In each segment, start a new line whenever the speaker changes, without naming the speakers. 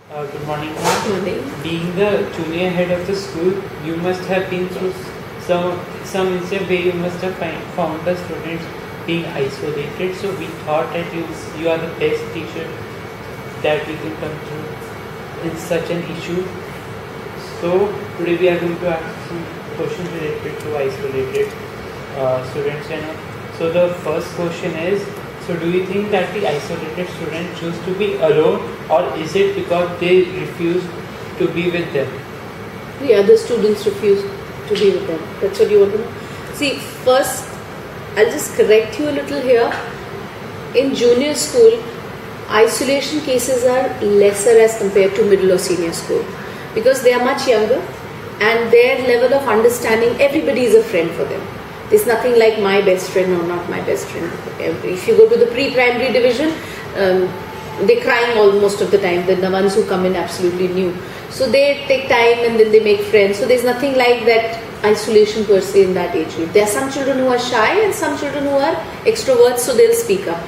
Good morning, ma'am.
Good morning.
Being the junior head of the school, you must have been through some instance where you must have found the students being isolated. So we thought that you are the best teacher that we can come through in such an issue. So today we are going to ask some questions related to isolated students. So the first question is, so do you think that the isolated students choose to be alone, or is it because they refuse to be with them?
The other students refuse to be with them. That's what you want to know. See, first, I'll just correct you a little here. In junior school, isolation cases are lesser as compared to middle or senior school because they are much younger and their level of understanding, everybody is a friend for them. There's nothing like my best friend or not my best friend. If you go to the pre-primary division, they're crying most of the time. They're the ones who come in absolutely new. So they take time and then they make friends. So there's nothing like that isolation per se in that age group. There are some children who are shy and some children who are extroverts, so they'll speak up.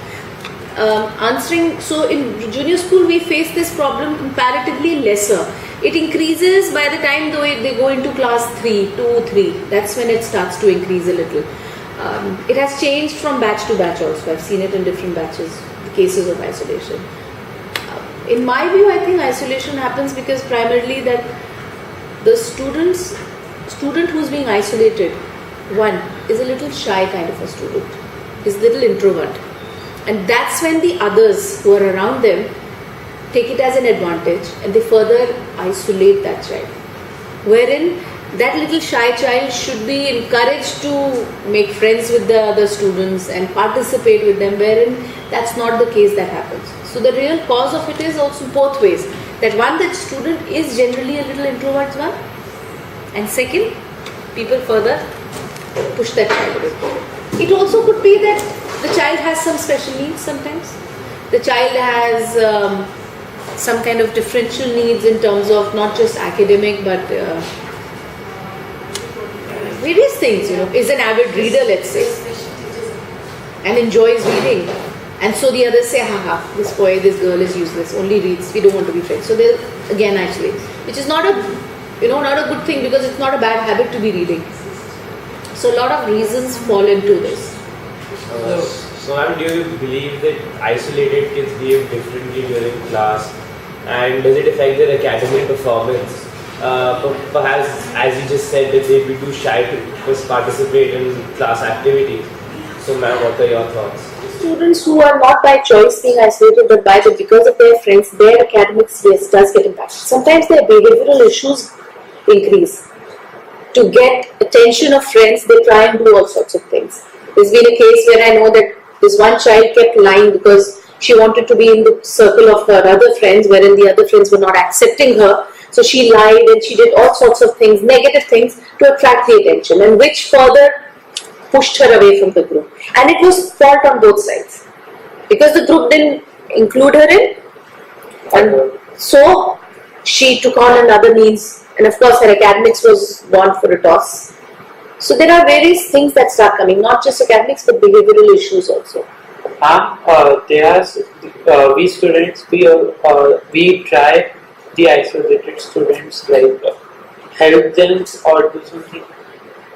So in junior school we face this problem comparatively lesser. It increases by the time they go into class 3, 2, 3. That's when it starts to increase a little. It has changed from batch to batch also. I've seen it in different batches, the cases of isolation. In my view, I think isolation happens because primarily that the student who's being isolated, one, is a little shy kind of a student, is a little introvert. And that's when the others who are around them take it as an advantage and they further isolate that child. Wherein that little shy child should be encouraged to make friends with the other students and participate with them, wherein that's not the case that happens. So the real cause of it is also both ways. That one, that student is generally a little introvert one, and second, people further push that child away. It also could be that the child has some special needs sometimes. The child has some kind of differential needs in terms of not just academic but various things, is an avid reader, let's say, and enjoys reading. And so the others say, this boy, this girl is useless, only reads, we don't want to be friends. So they'll again isolate, which is not a good thing because it's not a bad habit to be reading. So a lot of reasons fall into this.
So ma'am, do you believe that isolated kids behave differently during class, and does it affect their academic performance? Perhaps, as you just said, that they'd be too shy to just participate in class activities. So ma'am, what are your thoughts?
Students who are not by choice being isolated but because of their friends, their academics, yes, does get impacted. Sometimes their behavioral issues increase. To get attention of friends, they try and do all sorts of things. There's been a case where I know that this one child kept lying because she wanted to be in the circle of her other friends, wherein the other friends were not accepting her. So she lied and she did all sorts of things, negative things, to attract the attention, and which further pushed her away from the group. And it was fault on both sides because the group didn't include her in, and so she took on another means, and of course her academics was gone for a toss. So there are various things that start coming, not just academics but behavioral issues also.
We students, we try the isolated students, like help them or do something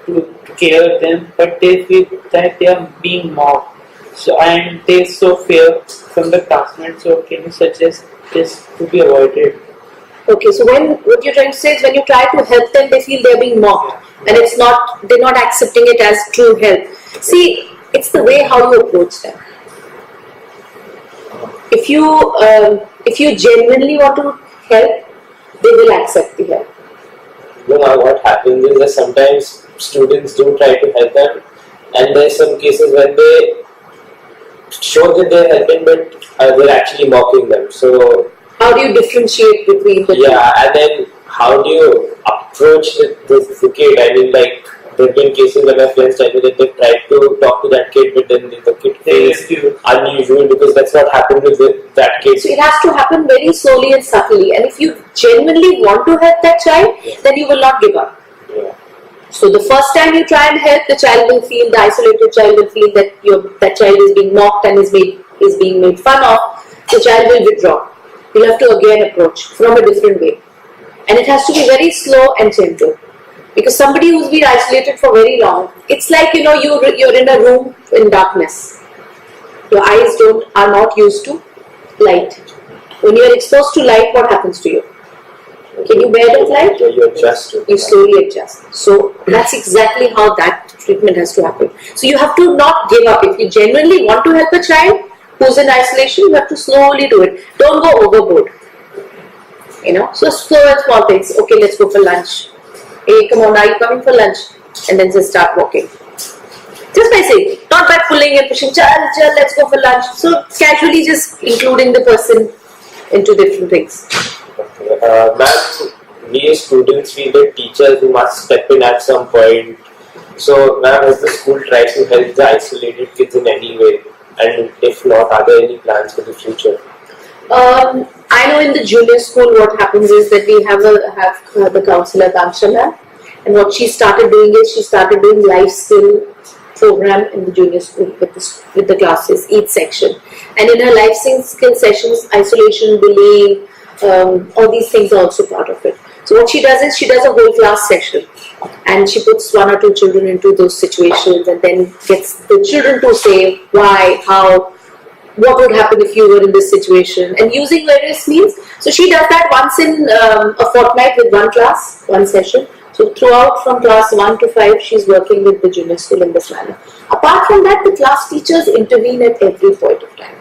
to care them, but they feel that they are being mocked. So, and they so fear from the classmates. So can you suggest this to be avoided?
Okay, so what you're trying to say is when you try to help them, they feel they're being mocked, and they're not accepting it as true help. See, it's the way how you approach them. If you genuinely want to help, they will accept the help.
What happens is that sometimes students do try to help them, and there's some cases when they show that they're helping, but they're actually mocking them. So
how do you differentiate between the two?
Yeah, and then how do you approach the kid? I mean, like, there have been cases where my friends tell me that they've tried to talk to that kid, but then the kid feels unusual because that's not happened with that kid.
So it has to happen very slowly and subtly. And if you genuinely want to help that child, then you will not give up.
Yeah.
So the first time you try and help, the isolated child will feel that that child is being mocked and is being made fun of. The child will withdraw. you'll have to again approach from a different way. And it has to be very slow and gentle. Because somebody who's been isolated for very long, it's like, you're in a room in darkness. Your eyes are not used to light. When you're exposed to light, what happens to you? Can you bear that light?
You adjust.
You slowly adjust. So that's exactly how that treatment has to happen. So you have to not give up. If you genuinely want to help a child who's in isolation, you have to slowly do it. Don't go overboard. So slow and small things. Okay, let's go for lunch. Hey, come on, are you coming for lunch? And then just start walking. Just by saying, not by pulling and pushing, chal, let's go for lunch. So casually just including the person into different things.
Ma'am, we as students feel that teachers must step in at some point. So, ma'am, has the school tried to help the isolated kids in any way? And if not, are there any plans for the future?
I know in the junior school what happens is that we have the counsellor Kamsha ma'am, and what she started doing is she started doing life skill program in the junior school with the classes, each section. And in her life skill sessions, isolation, bullying, all these things are also part of it. So what she does is she does a whole class session and she puts one or two children into those situations and then gets the children to say why, how, what would happen if you were in this situation, and using various means. So she does that once in a fortnight with one class, one session. So throughout from class 1 to 5, she's working with the junior school in this manner. Apart from that, the class teachers intervene at every point of time.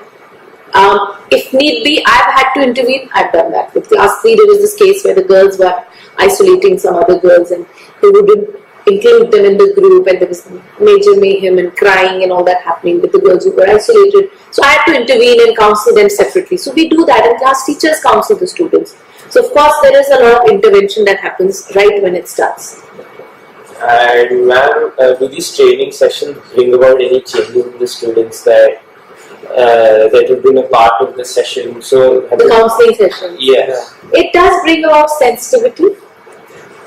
If need be, I've had to intervene. I've done that. With class 3, there was this case where the girls were isolating some other girls and they wouldn't include them in the group, and there was major mayhem and crying and all that happening with the girls who were isolated. So I had to intervene and counsel them separately. So we do that, and class teachers counsel the students. So of course there is a lot of intervention that happens right when it starts.
And ma'am, do these training sessions bring about any changes in the students that have been a part of the session? So
the counseling session.
Yes.
It does bring about sensitivity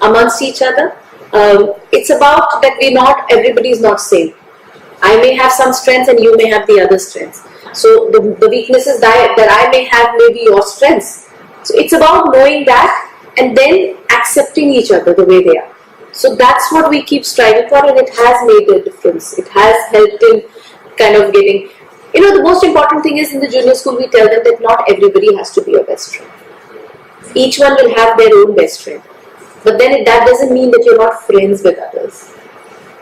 amongst each other. It's about that everybody is not same. I may have some strengths and you may have the other strengths. So the weaknesses that I may have may be your strengths. So it's about knowing that and then accepting each other the way they are. So that's what we keep striving for, and it has made a difference. It has helped in kind of getting, the most important thing is in the junior school we tell them that not everybody has to be your best friend. Each one will have their own best friend. But then that doesn't mean that you're not friends with others,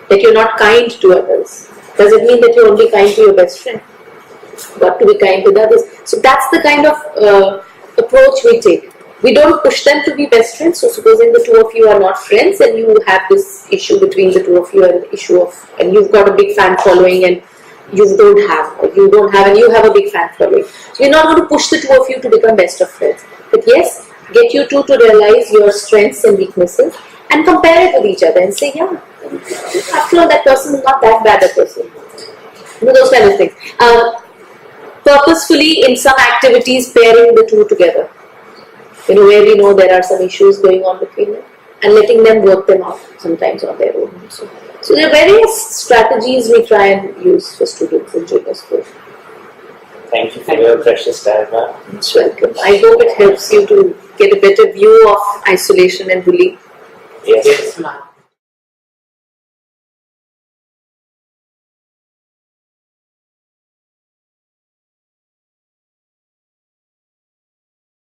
that you're not kind to others. Does it mean that you're only kind to your best friend? Got to be kind with others. So that's the kind of approach we take. We don't push them to be best friends. So supposing the two of you are not friends and you have this issue between the two of you and you've got a big fan following and you don't have and you have a big fan following. So you're not going to push the two of you to become best of friends. But yes, get you two to realize your strengths and weaknesses and compare it with each other and say, yeah, after all, that person is not that bad a person. Those kind of things. Purposefully in some activities pairing the two together. Where we know there are some issues going on between them and letting them work them out sometimes on their own. So there are various strategies we try and use for students in junior school.
Thank you for your precious time, ma'am.
It's welcome. I hope it helps you to get a better view of isolation and bullying.
Yes, ma'am.